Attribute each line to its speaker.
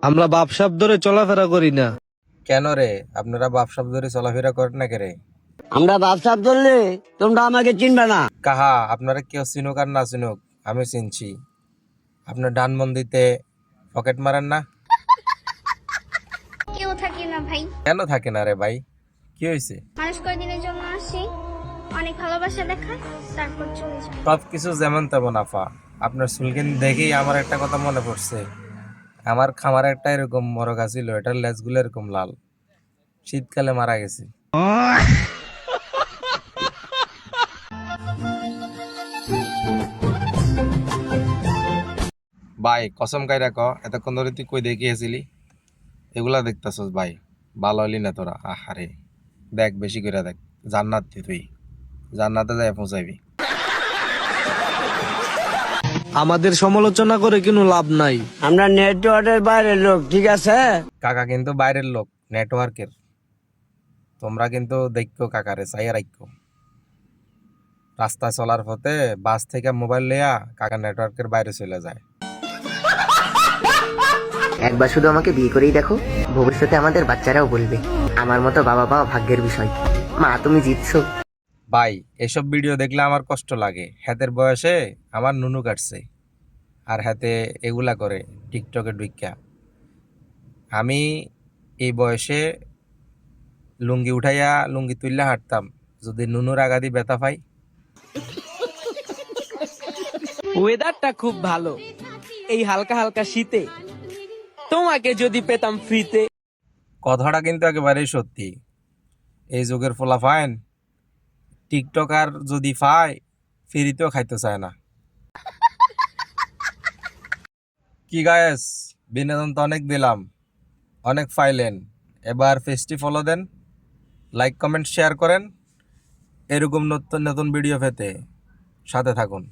Speaker 1: আমরা বাপসাপ ধরে চলাফেরা করি না।
Speaker 2: কেন রে, আপনারা বাপসাপ ধরে চলাফেরা করেন না কে রে?
Speaker 3: আমরা ব্যবসা ধরলে তোমরা আমাকে চিনবে না।
Speaker 2: কাহা আপনারা কেউ চিনুক আর না চিনুক, আমি চিনছি। আপনার ডানমন্দিতে পকেট মারেন না?
Speaker 4: কেউ থাকি না ভাই,
Speaker 2: কেন থাকে না রে ভাই, কি হয়েছে?
Speaker 4: মানুষ কয়দিনের জন্য আসি, অনেক ভালোবাসা দেখায়, তারপর চলে যায়।
Speaker 2: সব কিছু যেমন তেমন আফা। আপনার চুলকিন দেখেই আমার একটা কথা মনে পড়ছে। আমার খামারে একটা এরকম মরগা ছিল, এটার লেজগুলো এরকম লাল, শীতকালে মারা গেছে। ভাই কসম কাই রাখ, এতক্ষণ ধরে তুই কই দেখিয়েছিলি? এগুলা দেখতেছস ভাই, ভালো হইলি না তোরা। আহারে দেখ, বেশি করে দেখ, জান্নাত তুই জান্নাতে যাই পৌঁছাইবি।
Speaker 1: আমাদের সমালোচনা করে কোনো লাভ নাই।
Speaker 3: আমরা নেটওয়ার্কের বাইরের লোক, ঠিক আছে?
Speaker 2: কাকা কিন্তু বাইরের লোক, নেটওয়ার্কের। তোমরা কিন্তু দেখো কাকারে চাইয়া রাখো। রাস্তায় চলার পথে বাস থেকে মোবাইল লইয়া কাকা নেটওয়ার্কের বাইরে চলে যায়।
Speaker 5: একবার শুধু আমাকে বিয়ে করেই দেখো, ভবিষ্যতে আমাদের বাচ্চারাও বলবে আমার মতো বাবা পাওয়া ভাগ্যের বিষয়। মা তুমি জিতছো।
Speaker 2: ভাই এসব ভিডিও দেখলে আমার কষ্ট লাগে। হাতের বয়সে আমার নুনু কাটছে, আর হাতে এগুলা করে টিকটকে ঢুইকা। আমি এই বয়সে লুঙ্গি উঠাইয়া লুঙ্গি তুললে হাঁটতাম, যদি নুনুর আগাদি ব্যথা পাই।
Speaker 6: ওয়েদারটা খুব ভালো, এই হালকা হালকা শীতে তোমাকে যদি পেতাম ফ্রিতে।
Speaker 2: কথাটা কিন্তু একেবারেই সত্যি। এই যুগের ফাইন টিকটক আর যদি পায়, ফ্রিতেও খাইতে চায় না। কি গায়েস, বিনোদন তো অনেক দিলাম, অনেক পাইলেন। এবার পেজটি ফলো দেন, লাইক কমেন্ট শেয়ার করেন। এরকম নতুন নতুন ভিডিও পেতে সাথে থাকুন।